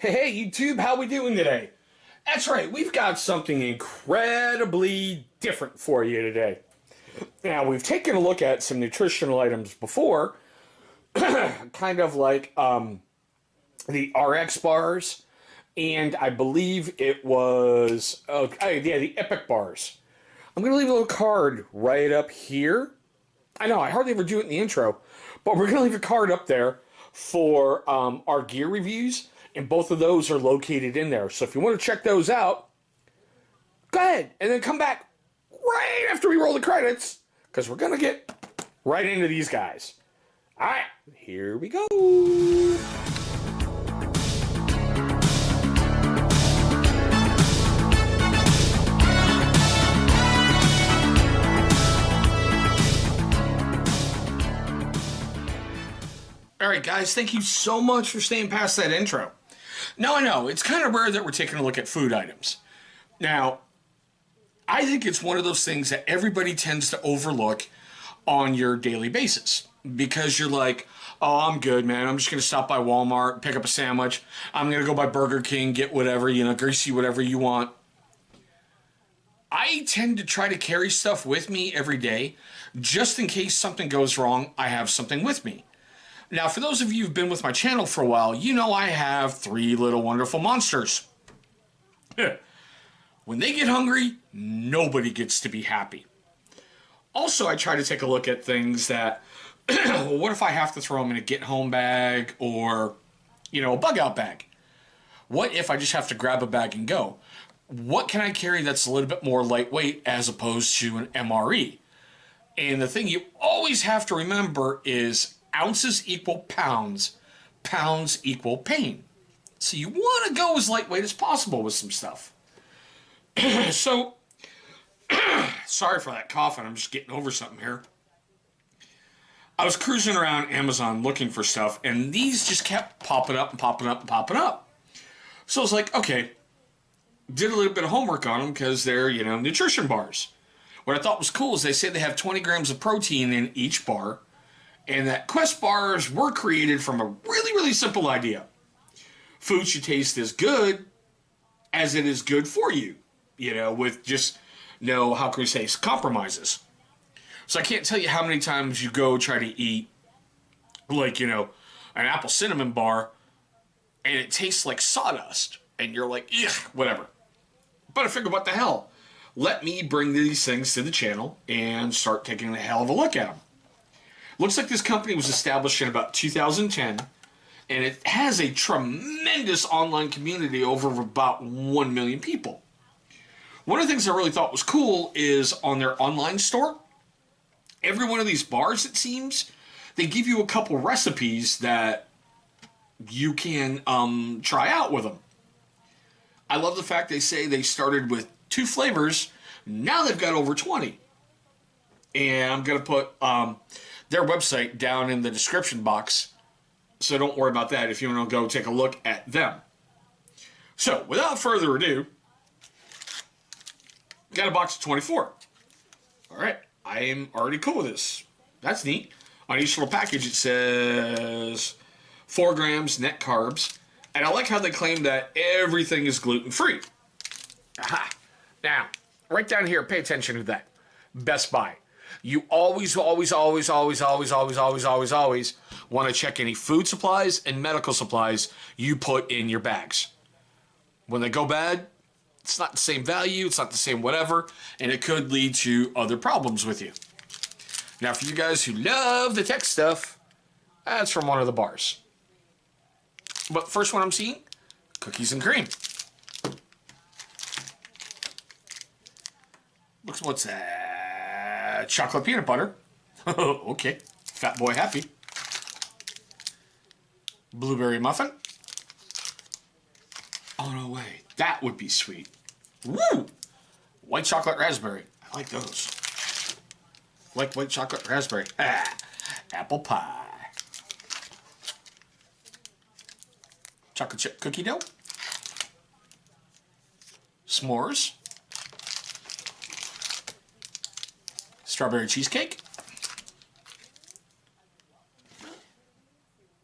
Hey YouTube, how we doing today? That's right, we've got something incredibly different for you today. Now, we've taken a look at some nutritional items before, kind of like the RX bars, and I believe it was, the Epic bars. I'm going to leave a little card right up here. I know, I hardly ever do it in the intro, but we're going to leave a card up there for our gear reviews, and both of those are located in there. So if you want to check those out, go ahead, and then come back right after we roll the credits, because we're going to get right into these guys. All right, here we go. All right, guys, thank you so much for staying past that intro. Now, I know, it's kind of rare that we're taking a look at food items. Now, I think it's one of those things that everybody tends to overlook on your daily basis. Because you're like, oh, I'm good, man. I'm just going to stop by Walmart, pick up a sandwich. I'm going to go by Burger King, get whatever, greasy whatever you want. I tend to try to carry stuff with me every day. Just in case something goes wrong, I have something with me. Now, for those of you who've been with my channel for a while, you know I have three little wonderful monsters. When they get hungry, nobody gets to be happy. Also, I try to take a look at things that, well, what if I have to throw them in a get-home bag or, a bug-out bag? What if I just have to grab a bag and go? What can I carry that's a little bit more lightweight as opposed to an MRE? And the thing you always have to remember is ounces equal pounds, pounds equal pain. So you want to go as lightweight as possible with some stuff. So, sorry for that coughing, I'm just getting over something here. I was cruising around Amazon looking for stuff, and these just kept popping up and popping up and popping up. So I was like, okay, did a little bit of homework on them because they're, nutrition bars. What I thought was cool is they say they have 20 grams of protein in each bar, and that Quest bars were created from a really, really simple idea. Food should taste as good as it is good for you, with just no, how can we say, compromises. So I can't tell you how many times you go try to eat, like, an apple cinnamon bar, and it tastes like sawdust, and you're like, ugh, whatever. But I figured, what the hell? Let me bring these things to the channel and start taking a hell of a look at them. Looks like this company was established in about 2010, and it has a tremendous online community over about 1 million people. One of the things I really thought was cool is on their online store, every one of these bars, it seems, they give you a couple recipes that you can try out with them. I love the fact they say they started with 2 flavors, now they've got over 20. And I'm going to put their website down in the description box, so don't worry about that if you want to go take a look at them. So, without further ado, we got a box of 24. Alright, I am already cool with this. That's neat. On each little package it says 4 grams net carbs, and I like how they claim that everything is gluten-free. Aha! Now, right down here, pay attention to that. Best Buy. You always want to check any food supplies and medical supplies you put in your bags. When they go bad, it's not the same value, it's not the same whatever, and it could lead to other problems with you. Now, for you guys who love the tech stuff, that's from one of the bars. But first one I'm seeing, cookies and cream. What's that? Chocolate peanut butter. Okay. Fat boy happy. Blueberry muffin. Oh, no way. That would be sweet. Woo! White chocolate raspberry. I like those. Like white chocolate raspberry. Ah, apple pie. Chocolate chip cookie dough. S'mores. Strawberry cheesecake.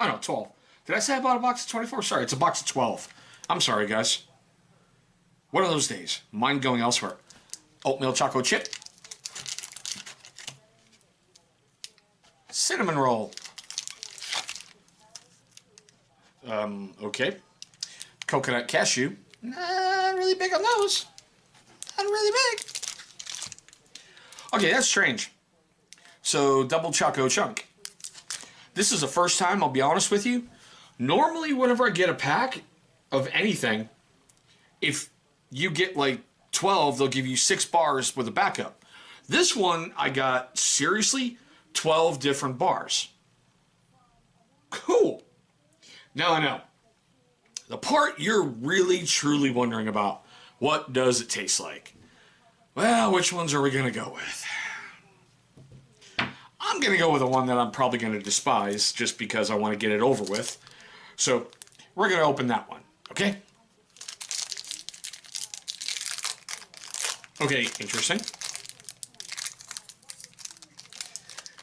Oh no, 12. Did I say I bought a box of 24? Sorry, it's a box of 12. I'm sorry, guys. One of those days. Mind going elsewhere. Oatmeal chocolate chip. Cinnamon roll. Okay. Coconut cashew. Not really big on those. Not really big. Okay, that's strange. So, double choco chunk. This is the first time, I'll be honest with you. Normally, whenever I get a pack of anything, if you get like 12, they'll give you 6 bars with a backup. This one, I got, seriously, 12 different bars. Cool. Now I know. The part you're really, truly wondering about, what does it taste like? Well, which ones are we going to go with? I'm going to go with the one that I'm probably going to despise just because I want to get it over with. So, we're going to open that one, okay? Okay, interesting.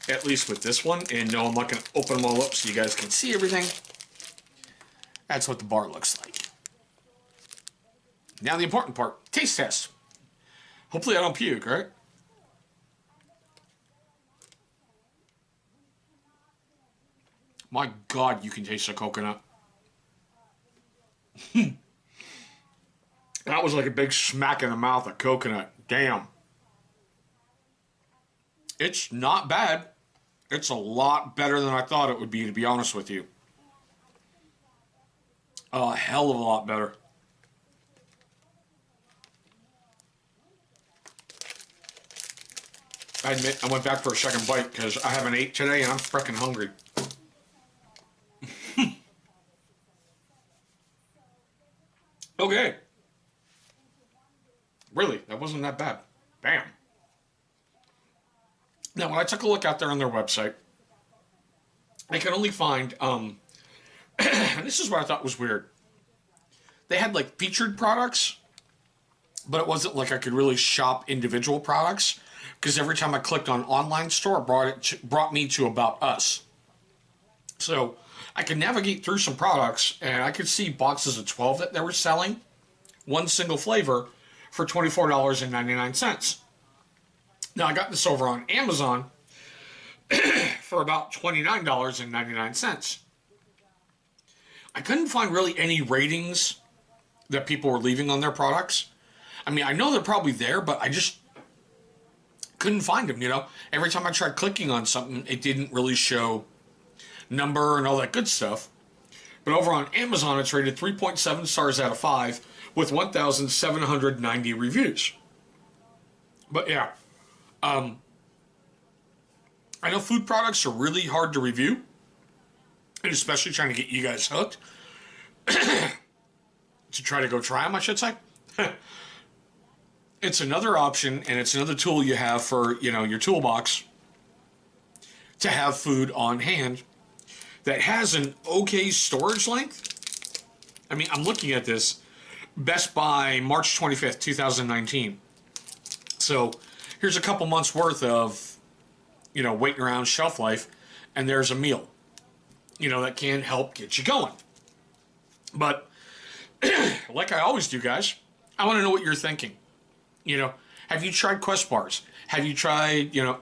At least with this one, and no, I'm not going to open them all up so you guys can see everything. That's what the bar looks like. Now the important part, taste test. Hopefully I don't puke, right? My God, you can taste the coconut. That was like a big smack in the mouth of coconut. Damn. It's not bad. It's a lot better than I thought it would be, to be honest with you. A hell of a lot better. I admit, I went back for a second bite because I haven't ate today and I'm freaking hungry. Okay. Really, that wasn't that bad. Bam. Now, when I took a look out there on their website, I could only find, and this is what I thought was weird. They had like featured products, but it wasn't like I could really shop individual products because every time I clicked on online store, it brought me to About Us. So I could navigate through some products and I could see boxes of 12 that they were selling, one single flavor, for $24.99. Now I got this over on Amazon for about $29.99. I couldn't find really any ratings that people were leaving on their products. I mean, I know they're probably there, but I just couldn't find them, you know? Every time I tried clicking on something, it didn't really show number and all that good stuff. But over on Amazon, it's rated 3.7 stars out of 5 with 1,790 reviews. But yeah, I know food products are really hard to review, and especially trying to get you guys hooked to try to go try them, I should say. It's another option, and it's another tool you have for, you know, your toolbox to have food on hand that has an okay storage length. I mean, I'm looking at this. Best Buy, March 25th, 2019. So here's a couple months worth of, you know, waiting around shelf life, and there's a meal, you know, that can help get you going. But like I always do, guys, I want to know what you're thinking. You know, have you tried Quest bars? Have you tried, you know,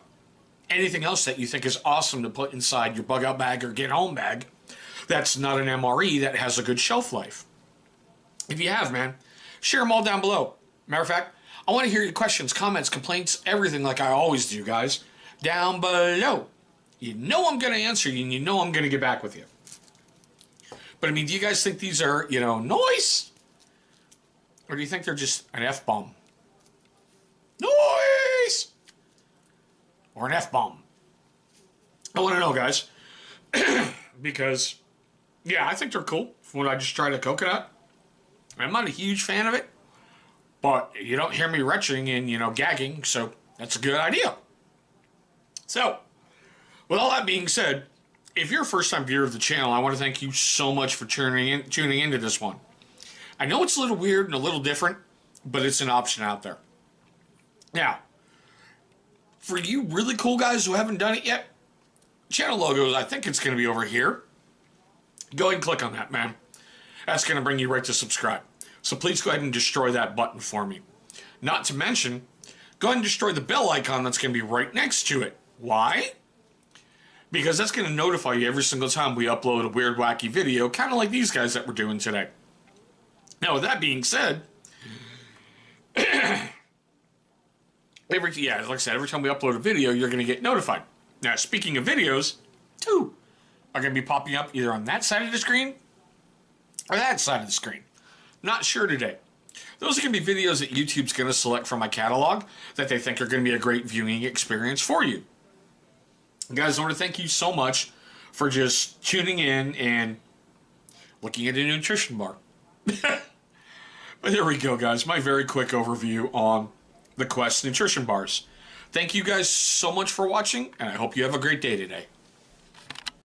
anything else that you think is awesome to put inside your bug out bag or get home bag that's not an MRE that has a good shelf life? If you have, man, share them all down below. Matter of fact, I want to hear your questions, comments, complaints, everything like I always do, guys, down below. You know I'm going to answer you, and you know I'm going to get back with you. But, I mean, do you guys think these are, you know, noise? Or do you think they're just an F-bomb? Noise! Or an F-bomb? I want to know, guys. Because, yeah, I think they're cool. When I just tried a coconut, I'm not a huge fan of it. But you don't hear me retching and, you know, gagging, so that's a good idea. So, with all that being said, if you're a first-time viewer of the channel, I want to thank you so much for tuning into this one. I know it's a little weird and a little different, but it's an option out there. Now, for you really cool guys who haven't done it yet, channel logos, I think it's going to be over here. Go ahead and click on that, man. That's going to bring you right to subscribe. So please go ahead and destroy that button for me. Not to mention, go ahead and destroy the bell icon that's going to be right next to it. Why? Because that's going to notify you every single time we upload a weird, wacky video, kind of like these guys that we're doing today. Now, with that being said, like I said, every time we upload a video, you're going to get notified. Now, speaking of videos, two are going to be popping up either on that side of the screen or that side of the screen. Not sure today. Those are going to be videos that YouTube's going to select from my catalog that they think are going to be a great viewing experience for you. Guys, I want to thank you so much for just tuning in and looking at a nutrition bar. But here we go, guys. My very quick overview on the Quest nutrition bars. Thank you guys so much for watching, and I hope you have a great day today.